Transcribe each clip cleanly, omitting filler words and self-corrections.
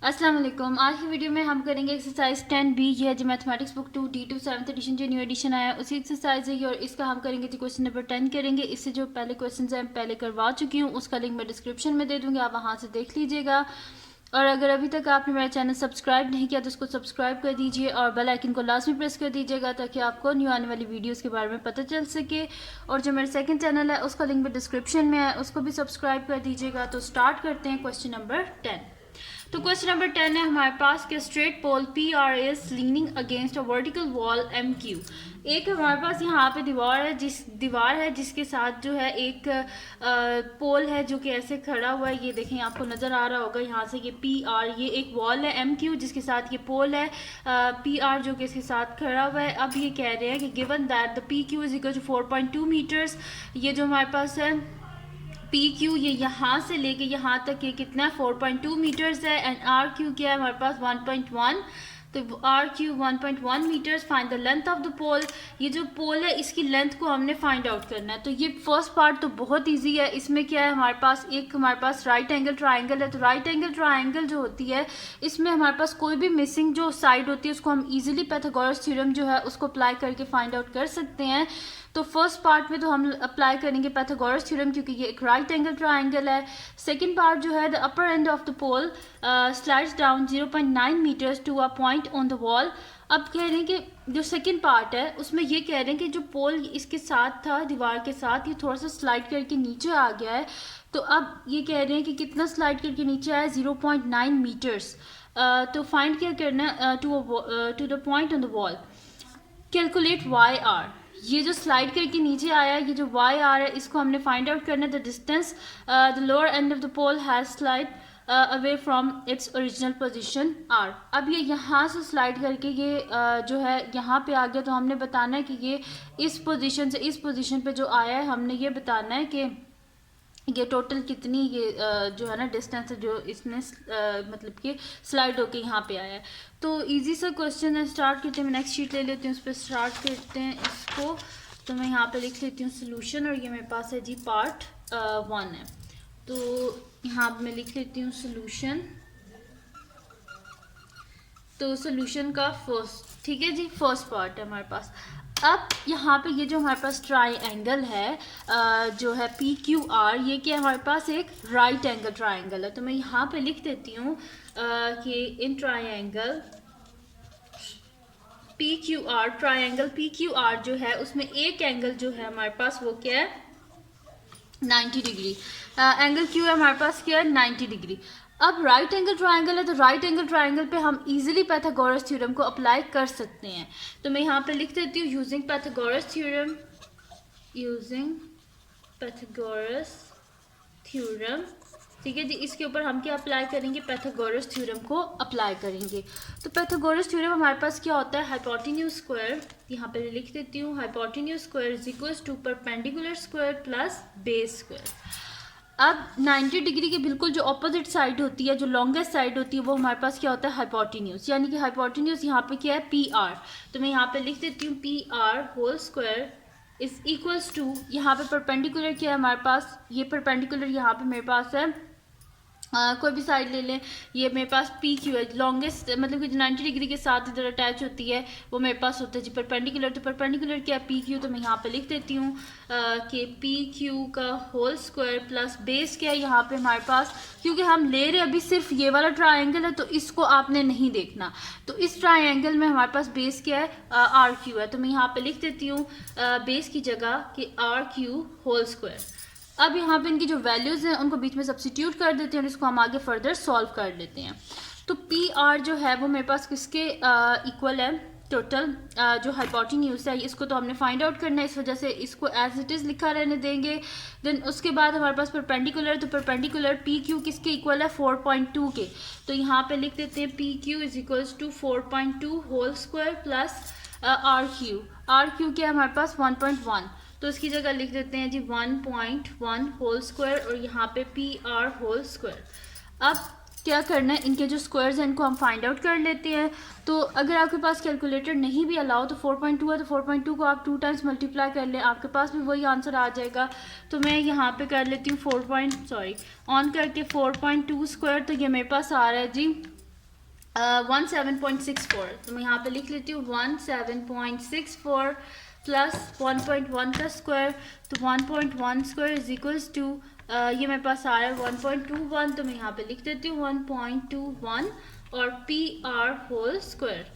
अस्सलाम वालेकुम। आज की वीडियो में हम करेंगे एक्सरसाइज 10B। ये है जो mathematics book 2 D2 7th edition जो न्यू एडिशन आया उसी एक्सरसाइज है ये, और इसका हम करेंगे जी क्वेश्चन नंबर 10 करेंगे। इससे जो पहले क्वेश्चन है पहले करवा चुकी हूँ, उसका लिंक मैं डिस्क्रिप्शन में दे दूँगी, आप वहाँ से देख लीजिएगा। और अगर अभी तक आपने मेरा चैनल सब्सक्राइब नहीं किया तो उसको सब्सक्राइब कर दीजिए और बेल आइकन को लास्ट में प्रेस कर दीजिएगा ताकि आपको न्यू आने वाली वीडियोस के बारे में पता चल सके। और जो मेरा सेकंड चैनल है उसका लिंक भी डिस्क्रिप्शन में है, उसको भी सब्सक्राइब कर दीजिएगा। तो स्टार्ट करते हैं क्वेश्चन नंबर 10। तो क्वेश्चन नंबर 10 है हमारे पास कि straight pole P R is leaning against a vertical wall M Q. एक हमारे पास यहाँ पे दीवार है जिसके साथ जो है एक पोल है जो कि ऐसे खड़ा हुआ है। ये देखें, आपको नज़र आ रहा होगा यहाँ से, ये पी आर, ये एक वॉल है एम क्यू जिसके साथ ये पोल है पी आर जो कि इसके साथ खड़ा हुआ है। अब ये कह रहे हैं कि given that the P Q is equal to 4.2 metres. ये जो हमारे पास है पी क्यू, ये यहाँ से लेके यहाँ तक ये कितना है 4.2 मीटर्स है। एंड आर क्यू क्या है हमारे पास 1.1। तो R Q 1.1 metres. Find the length of the pole. ये जो पोल है इसकी लेंथ को हमने फाइंड आउट करना है। तो ये फर्स्ट पार्ट तो बहुत इजी है। इसमें क्या है हमारे पास राइट एंगल ट्राइंगल है। तो राइट एंगल ट्राइंगल जो होती है इसमें हमारे पास कोई भी मिसिंग जो साइड होती है उसको हम इजीली पाइथागोरस थ्योरम जो है उसको अप्लाई करके फाइंड आउट कर सकते हैं। तो फर्स्ट पार्ट में तो हम अप्लाई करेंगे पाइथागोरस थ्योरम क्योंकि ये एक राइट एंगल ट्राइंगल है। सेकंड पार्ट जो है the upper end of the pole slides down 0.9 metres to a point on the wall. अब कह रहे हैं कि जो सेकंड पार्ट है उसमें ये कह रहे हैं कि जो पोल इसके साथ था दीवार के साथ, ये थोड़ा सा स्लाइड करके नीचे आ गया है। तो अब ये कह रहे हैं कि कितना स्लाइड करके नीचे आया 0.9 मीटर्स। तो फाइंड क्या करना है to the point on the wall. Calculate Y R. ये जो स्लाइड करके नीचे आया है ये जो वाई आर है इसको हमने फाइंड आउट करना है। The distance the lower end of the pole has slide away from its original position R. अब ये यहाँ से स्लाइड करके ये जो है यहाँ पे आ गया। तो हमने बताना है कि ये इस पोजीशन से इस पोजीशन पे जो आया है हमने ये बताना है कि ये टोटल कितनी ये जो है ना डिस्टेंस है जो इसने मतलब कि स्लाइड होके यहाँ पे आया है। तो इजी सा क्वेश्चन है। स्टार्ट करते हैं, मैं नेक्स्ट शीट ले लेती हूँ, उस पर स्टार्ट करते हैं इसको। तो मैं यहाँ पे लिख लेती हूँ सोल्यूशन, और ये मेरे पास है जी पार्ट 1 है। तो यहाँ पे मैं लिख लेती हूँ सोल्यूशन। तो सोल्यूशन का फर्स्ट, ठीक है जी, फर्स्ट पार्ट है हमारे पास। अब यहाँ पे ये जो हमारे पास ट्राइंगल है जो है पी क्यू आर, ये क्या है हमारे पास एक राइट एंगल ट्राइंगल है। तो मैं यहाँ पे लिख देती हूँ कि in triangle P Q R, triangle P Q R जो है उसमें एक एंगल जो है हमारे पास वो क्या है 90 डिग्री। एंगल क्यू है हमारे पास क्या है 90 डिग्री। अब राइट एंगल ट्राइंगल है तो राइट एंगल ट्राइंगल पे हम इजीली पाइथागोरस थ्योरम को अप्लाई कर सकते हैं। तो मैं यहाँ पे लिख देती हूँ using Pythagoras theorem, using Pythagoras theorem. ठीक है जी, इसके ऊपर हम क्या अप्लाई करेंगे, पाइथागोरस थ्योरम को अप्लाई करेंगे। तो पाइथागोरस थ्योरम हमारे पास क्या होता है, हाइपोटेन्यूज स्क्वायर, यहाँ पे लिख देती हूँ hypotenuse square is equals to perpendicular square plus base square. अब 90 डिग्री के बिल्कुल जो अपोजिट साइड होती है, जो लॉन्गेस्ट साइड होती है, वो हमारे पास क्या होता है हाइपोटेन्यूज, यानी कि हाइपोटेन्यूज यहाँ पे क्या है पी आर। तो मैं यहाँ पे लिख देती हूँ P R whole square is equals to, यहाँ पे परपेंडिकुलर क्या है हमारे पास, ये परपेंडिकुलर यहाँ पे मेरे पास है कोई भी साइड ले लें, ये मेरे पास पी क्यू है लॉन्गेस्ट, मतलब कि जो 90 डिग्री के साथ इधर अटैच होती है वो मेरे पास होता है जी परपेंडिकुलर। तो परपेंडिकुलर क्या है पी क्यू, तो मैं यहाँ पे लिख देती हूँ कि पी क्यू का होल स्क्वायर प्लस बेस क्या है यहाँ पे हमारे पास, क्योंकि हम ले रहे अभी सिर्फ ये वाला ट्राइंगल है तो इसको आपने नहीं देखना। तो इस ट्राइंगल में हमारे पास बेस क्या है आर क्यू है। तो मैं यहाँ पे लिख देती हूँ बेस की जगह कि आर क्यू होल स्क्वायर। अब यहाँ पे इनकी जो वैल्यूज़ हैं उनको बीच में सब्स्टिट्यूट कर देते हैं और इसको हम आगे फर्दर सॉल्व कर लेते हैं। तो पी आर जो है वो मेरे पास किसके इक्वल है, टोटल जो हाइपोटेन्यूज है इसको तो हमने फाइंड आउट करना है, इस वजह से इसको एज इट इज़ लिखा रहने देंगे। देन उसके बाद हमारे पास परपेंडिकुलर, तो परपेंडिकुलर पी क्यू किसके इक्वल है 4.2 के। तो यहाँ पे लिख देते हैं P Q is equals to 4.2 whole square plus R Q. R Q क्या है हमारे पास 1.1, तो इसकी जगह लिख देते हैं जी 1.1 होल स्क्वायर और यहाँ पे पी आर होल स्क्वायर। अब क्या करना है, इनके जो स्क्वायर्स हैं इनको हम फाइंड आउट कर लेते हैं। तो अगर आपके पास कैलकुलेटर नहीं भी अलाउ तो 4.2 है तो 4.2 को आप 2 टाइम्स मल्टीप्लाई कर लें, आपके पास भी वही आंसर आ जाएगा। तो मैं यहाँ पे कर लेती हूँ ऑन करके 4.2 स्क्वायर, तो ये मेरे पास आ रहा है जी 17.64, तो मैं यहाँ पे लिख लेती हूँ 17.64 प्लस 1.1 का स्क्वायर, तो 1.1 स्क्वायर इज इक्वल्स टू ये मेरे पास आ रहा है 1.21, तो मैं यहाँ पे लिख देती हूँ 1.21 और पी आर होल स्क्वायर।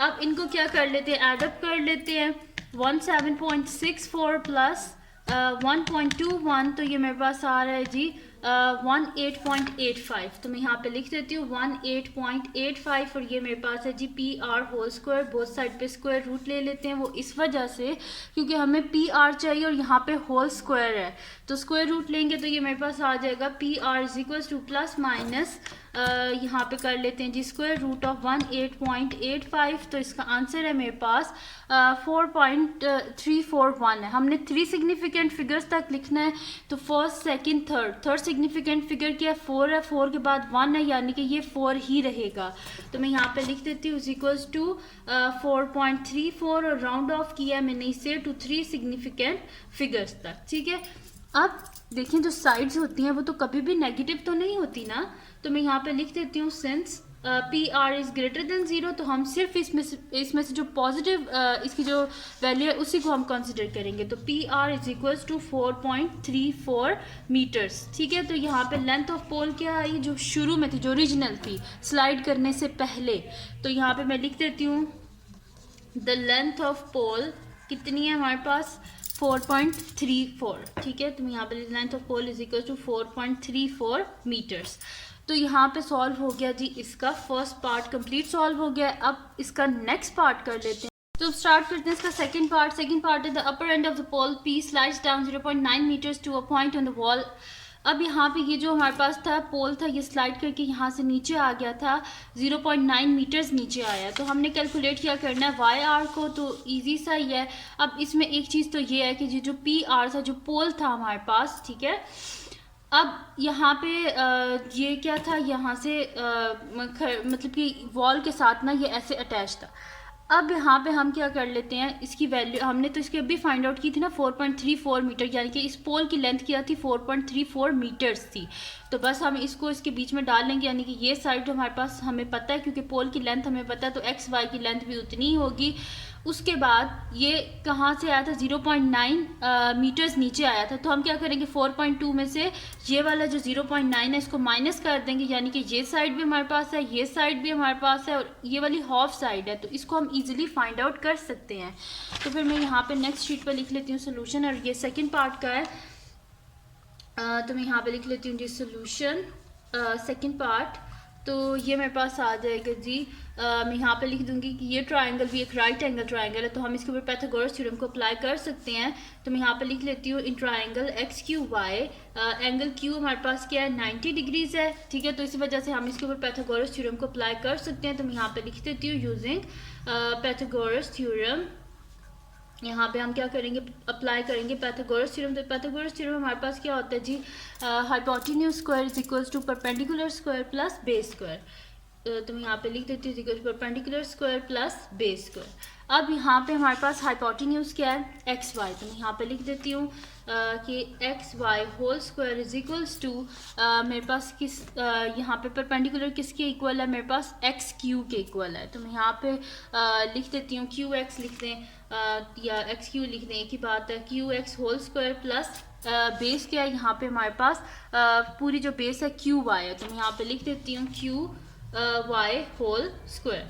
अब इनको क्या कर लेते हैं, एडअप कर लेते हैं। 17.64 प्लस 1.21, तो ये मेरे पास आ रहा है जी 18.85, तो मैं यहाँ पे लिख देती हूँ 18.85 और ये मेरे पास है जी P R whole square. Both side पे स्क्वायर रूट ले लेते हैं, वो इस वजह से क्योंकि हमें पी आर चाहिए और यहाँ पे होल स्क्वायर है, तो स्क्वायर रूट लेंगे तो ये मेरे पास आ जाएगा P R is equals to plus minus यहाँ पे कर लेते हैं जी स्क्वायर रूट ऑफ 18.85, तो इसका आंसर है मेरे पास 4.341 है। हमने 3 सिग्निफिकेंट फिगर्स तक लिखना है, तो first second third significant figure क्या है, 4 है, 4 के बाद 1 है, यानी कि ये 4 ही रहेगा, तो मैं यहाँ पे लिख देती हूँ इक्वल्स टू 4.34 और राउंड ऑफ किया मैंने इसे टू 3 सिग्निफिकेंट फिगर्स तक। ठीक है, अब देखिए जो साइड्स होती हैं वो तो कभी भी नेगेटिव तो नहीं होती ना, तो मैं यहाँ पे लिख देती हूँ since P R is greater than 0, तो हम सिर्फ इसमें से जो पॉजिटिव इसकी जो वैल्यू है उसी को हम कंसिडर करेंगे, तो P R is equals to 4.34 metres. ठीक है, तो यहाँ पे लेंथ ऑफ पोल क्या आई जो शुरू में थी, जो ओरिजिनल थी स्लाइड करने से पहले, तो यहाँ पे मैं लिख देती हूँ द लेंथ ऑफ पोल कितनी है हमारे पास 4.34। ठीक है, तो यहाँ पे length of pole is equal to 4.34 metres. तो यहाँ पे सॉल्व हो गया जी, इसका फर्स्ट पार्ट कंप्लीट सॉल्व हो गया। अब इसका नेक्स्ट पार्ट कर लेते हैं, तो स्टार्ट करते हैं इसका सेकंड पार्ट है the upper end of the pole P slides down 0.9 metres to a point on the wall. अब यहाँ पे ये जो हमारे पास था पोल था, ये स्लाइड करके यहाँ से नीचे आ गया था, 0.9 मीटर्स नीचे आया, तो हमने कैलकुलेट क्या करना है वाई आर को, तो इजी सा ही है। अब इसमें एक चीज़ तो ये है कि जो पी आर था, जो पोल था हमारे पास, ठीक है, अब यहाँ पे ये क्या था, यहाँ से मतलब कि वॉल के साथ ना ये ऐसे अटैच था। अब यहाँ पे हम क्या कर लेते हैं, इसकी वैल्यू हमने तो इसकी अभी फाइंड आउट की थी ना 4.34 मीटर, यानी कि इस पोल की लेंथ क्या थी 4.34 मीटर्स थी, तो बस हम इसको इसके बीच में डाल लेंगे, यानी कि ये साइड जो हमारे पास हमें पता है, क्योंकि पोल की लेंथ हमें पता है, तो एक्स वाई की लेंथ भी उतनी ही होगी। उसके बाद ये कहाँ से आया था 0.9 मीटर्स नीचे आया था, तो हम क्या करेंगे 4.2 में से ये वाला जो 0.9 है इसको माइनस कर देंगे, यानी कि ये साइड भी हमारे पास है, ये साइड भी हमारे पास है और ये वाली हाफ साइड है, तो इसको हम इजीली फाइंड आउट कर सकते हैं। तो फिर मैं यहाँ पे नेक्स्ट शीट पर लिख लेती हूँ सोल्यूशन, और ये सेकेंड पार्ट का है, तो मैं यहाँ पे लिख लेती हूँ जी सोल्यूशन सेकेंड पार्ट। तो ये मेरे पास आ जाएगा जी, मैं यहाँ पे लिख दूंगी कि ये ट्रायंगल भी एक राइट एंगल ट्रायंगल है, तो हम इसके ऊपर पाइथागोरस थ्योरम को अप्लाई कर सकते हैं। तो मैं यहाँ पे लिख लेती हूँ in triangle X Q Y, angle Q हमारे पास क्या है 90 डिग्रीज है। ठीक है, तो इसी वजह से हम इसके ऊपर पाइथागोरस थ्योरम को अप्लाई कर सकते हैं। तो मैं यहाँ पे लिख देती हूँ यूजिंग पाइथागोरस थ्योरम। यहाँ पे हम क्या करेंगे, अप्लाई करेंगे पाइथागोरस थ्योरम। तो पाइथागोरस थ्योरम हमारे पास क्या होता है जी, hypotenuse square is equals to perpendicular square plus base square. तो मैं यहाँ पे लिख देती हूँ equal to perpendicular square plus base square. अब यहाँ पे हमारे पास हाइपोटेन्यूज क्या है एक्स वाई, तो मैं यहाँ पे लिख देती हूँ कि X Y whole square is equals to मेरे पास किस यहाँ पे परपेंडिकुलर किसके इक्वल है, मेरे पास एक्स क्यू के इक्वल है। तो मैं यहाँ पे लिख देती हूँ क्यू एक्स लिख दें या एक्स क्यू लिख दें, एक ही बात है, Q X whole square plus base क्या है यहाँ पे हमारे पास पूरी जो बेस है क्यू वाई है, तो मैं यहाँ पे लिख देती हूँ क्यू वाई होल स्क्वायर।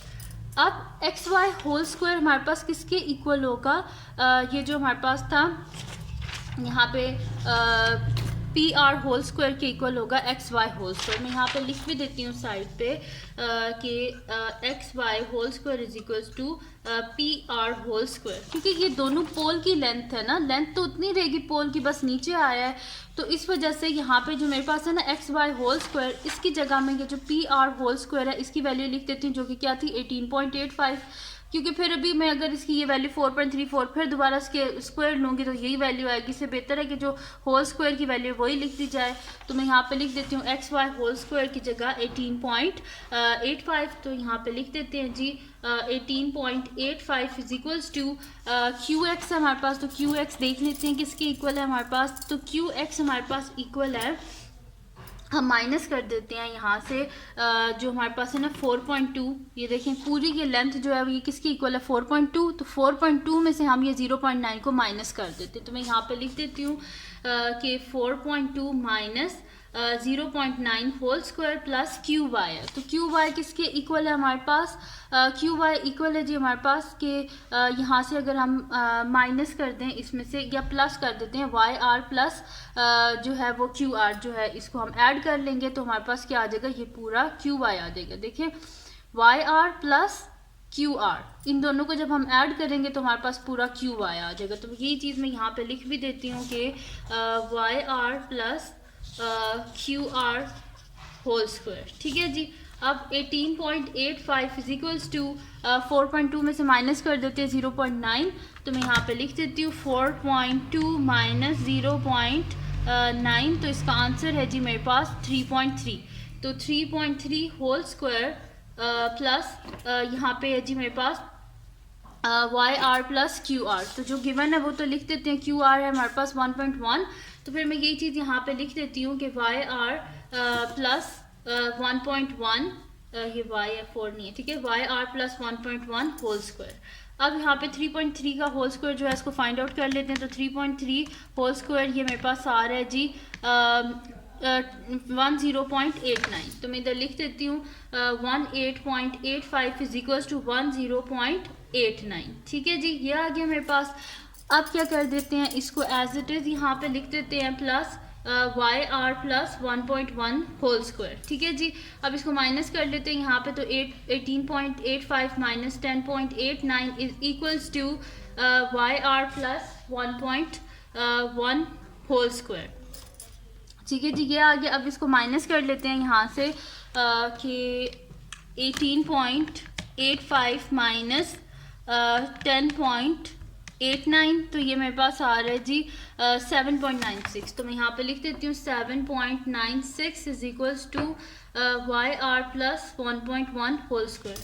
अब एक्स वाई होल स्क्वायर हमारे पास किसके इक्वल होगा, ये जो हमारे पास था यहाँ पे पी आर होल स्क्वायर के इक्वल होगा एक्स वाई होल स्क्वायर। मैं यहाँ पे लिख भी देती हूँ साइड पे कि X Y whole square is equals to P R whole square, क्योंकि ये दोनों पोल की लेंथ है ना, लेंथ तो उतनी रहेगी पोल की, बस नीचे आया है, तो इस वजह से यहाँ पे जो मेरे पास है ना एक्स वाई होल स्क्वायर, इसकी जगह में ये जो पी आर होल स्क्वायर है इसकी वैल्यू लिख देती हूँ, जो कि क्या थी 18.85, क्योंकि फिर अभी मैं अगर इसकी ये वैल्यू 4.34 फिर दोबारा इसके स्क्वायर लूँगी तो यही वैल्यू आएगी। इससे बेहतर है कि जो होल स्क्वायर की वैल्यू वही लिख दी जाए। तो मैं यहाँ पे लिख देती हूँ एक्स वाई होल स्क्वायर की जगह 18.85, तो यहाँ पे लिख देते हैं जी 18.85 is equals to Q X है हमारे पास, तो क्यू एक्स देख लेते हैं किसके इक्वल है हमारे पास, तो क्यू एक्स हमारे पास इक्वल है हम माइनस कर देते हैं यहाँ से जो हमारे पास है ना 4.2, ये देखें पूरी की लेंथ जो है ये किसकी इक्वल है 4.2, तो 4.2 में से हम ये 0.9 को माइनस कर देते हैं। तो मैं यहाँ पे लिख देती हूँ कि 4.2 minus 0.9 whole square plus Q Y है। तो क्यू वाई किसके इक्वल है हमारे पास, क्यू वाई इक्वल है जी हमारे पास के यहाँ से अगर हम माइनस कर दें इसमें से या प्लस कर देते हैं वाई आर प्लस जो है वो क्यू आर जो है इसको हम ऐड कर लेंगे तो हमारे पास क्या आ जाएगा, ये पूरा क्यू वाई आ जाएगा। देखिए Y R plus Q R, इन दोनों को जब हम ऐड करेंगे तो हमारे पास पूरा क्यू वाई आ जाएगा। तो यही चीज़ मैं यहाँ पे लिख भी देती हूँ कि Y R plus Q R whole square. ठीक है जी। अब 18.85 इज इक्वल्स टू 4.2 में से माइनस कर देते हैं 0.9, तो मैं यहाँ पे लिख देती हूँ 4.2 माइनस 0.9, तो इसका आंसर है जी मेरे पास 3.3। तो 3.3 होल स्क्वायर प्लस यहाँ पे है जी मेरे पास Y R plus Q R, तो जो गिवन है वो तो लिख देते हैं, क्यू आर है हमारे पास 1.1, तो फिर मैं यही चीज़ यहाँ पे लिख देती हूँ कि वाई आर प्लस 1.1, ये वाई है 4 नहीं है, ठीक है, Y R plus 1.1 whole square. अब यहाँ पे 3.3 का होल स्क्वायर जो है इसको फाइंड आउट कर लेते हैं। तो 3.3 होल स्क्वायर ये मेरे पास आ रहा है जी 10.89, तो मैं इधर लिख देती हूँ 18.85 इज इक्वल्स टू 10.89। ठीक है जी, ये आ गया मेरे पास। अब क्या कर देते हैं, इसको एज इट इज़ यहाँ पे लिख देते हैं plus Y R plus 1.1 whole square. ठीक है जी, अब इसको माइनस कर लेते हैं यहाँ पे, तो 18.85 minus 10.89 is equals to Y R plus 1.1 whole square. ठीक है जी, ये आ गया। अब इसको माइनस कर लेते हैं यहाँ से कि 18.85 माइनस 10.89, तो ये मेरे पास आ रहा है जी 7.96, तो मैं यहाँ पे लिख देती हूँ 7.96 is equals to Y R plus 1.1 whole square.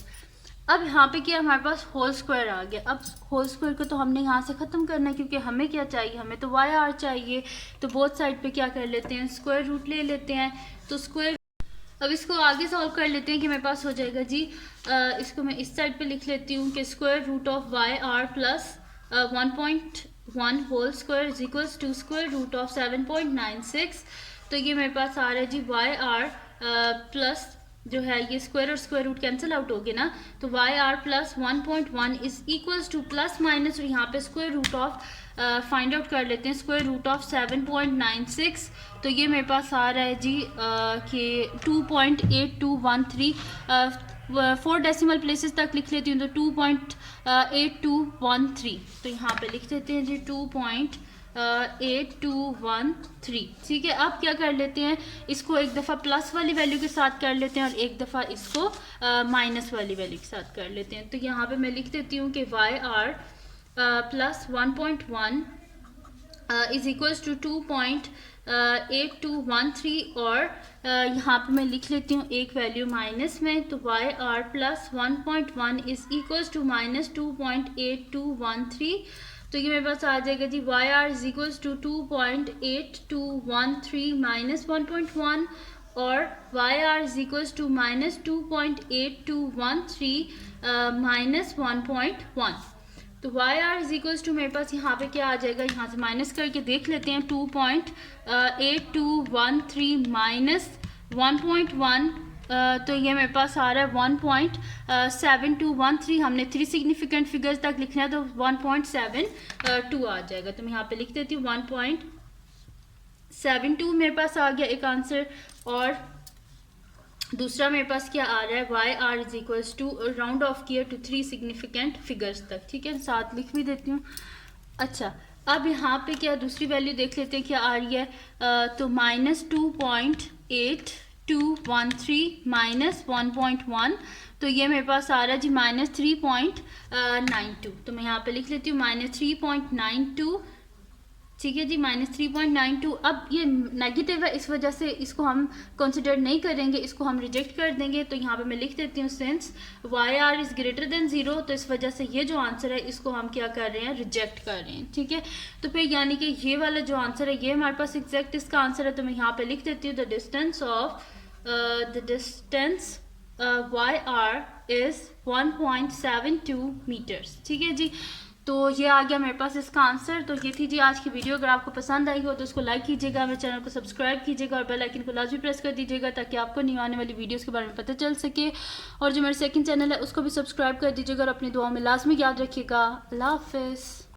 अब यहाँ पे क्या हमारे पास होल स्क्वायर आ गया। अब होल स्क्वायर को तो हमने यहाँ से ख़त्म करना है, क्योंकि हमें क्या चाहिए, हमें तो वाई आर चाहिए। तो बोथ साइड पे क्या कर लेते हैं, स्क्वायर रूट ले लेते हैं। तो स्क्वायर, अब इसको आगे सॉल्व कर लेते हैं कि मेरे पास हो जाएगा जी इसको मैं इस साइड पे लिख लेती हूँ कि square root of Y R plus 1.1 whole square is equals to square root of 7.96। तो ये मेरे पास आ रहा है जी वाई आर प्लस जो है ये स्क्वायर और स्क्वायर रूट कैंसिल आउट हो गए ना, तो Y R plus 1.1 is equals to plus minus, और यहाँ पे square root of find out कर लेते हैं, स्क्वायर रूट ऑफ 7.96। तो ये मेरे पास आ रहा है जी कि 2.8213, 4 डेसिमल प्लेसेस तक लिख लेती हूँ, तो 2.8213, तो यहाँ पे लिख देते हैं जी 2.8213। ठीक है, अब क्या कर लेते हैं, इसको एक दफ़ा प्लस वाली वैल्यू के साथ कर लेते हैं और एक दफ़ा इसको माइनस वाली वैल्यू के साथ कर लेते हैं। तो यहाँ पे मैं लिख देती हूँ कि Y R plus 1.1 is equals to 2.8213, और यहाँ पे मैं लिख लेती हूँ एक वैल्यू माइनस में, तो Y R plus 1.1 is equals to minus 2.8213। तो ये मेरे पास आ जाएगा जी Y R is equals to 2.8213 minus 1.1, और Y R is equals to minus 2.8213 minus 1.1। तो Y R is equals to मेरे पास यहाँ पे क्या आ जाएगा, यहाँ से माइनस करके देख लेते हैं, 2.8213 माइनस 1.1, तो ये मेरे पास आ रहा है 1.7213। हमने 3 सिग्निफिकेंट फिगर्स तक लिखना है, तो 1.72 आ जाएगा। तो मैं यहाँ पे लिख देती हूँ 1.72 मेरे पास आ गया एक आंसर। और दूसरा मेरे पास क्या आ रहा है, Y R is equals to round off किया टू 3 सिग्निफिकेंट फिगर्स तक। ठीक है, साथ लिख भी देती हूँ। अच्छा, अब यहाँ पे क्या दूसरी वैल्यू देख लेते हैं क्या आ रही है, तो माइनस 2.8213 माइनस 1.1, तो ये मेरे पास आ रहा है जी माइनस 3.92। तो मैं यहाँ पे लिख लेती हूँ माइनस 3.92। ठीक है जी, -3.92। अब ये नेगेटिव है, इस वजह से इसको हम कंसिडर नहीं करेंगे, इसको हम रिजेक्ट कर देंगे। तो यहाँ पे मैं लिख देती हूँ since YR is greater than 0, तो इस वजह से ये जो आंसर है इसको हम क्या कर रहे हैं, रिजेक्ट कर रहे हैं। ठीक है, तो फिर यानी कि ये वाला जो आंसर है ये हमारे पास एग्जैक्ट इसका आंसर है। तो मैं यहाँ पे लिख देती हूँ the distance YR is 1.72 metres. ठीक है जी, तो ये आ गया मेरे पास इसका आंसर। तो ये थी जी आज की वीडियो। अगर आपको पसंद आई हो तो उसको लाइक कीजिएगा, मेरे चैनल को सब्सक्राइब कीजिएगा और बेल आइकन को लाजमी प्रेस कर दीजिएगा ताकि आपको न्यू आने वाली वीडियोस के बारे में पता चल सके। और जो मेरा सेकंड चैनल है उसको भी सब्सक्राइब कर दीजिएगा और अपनी दुआओं में लाजमी याद रखिएगा। अल्लाह हाफिज़।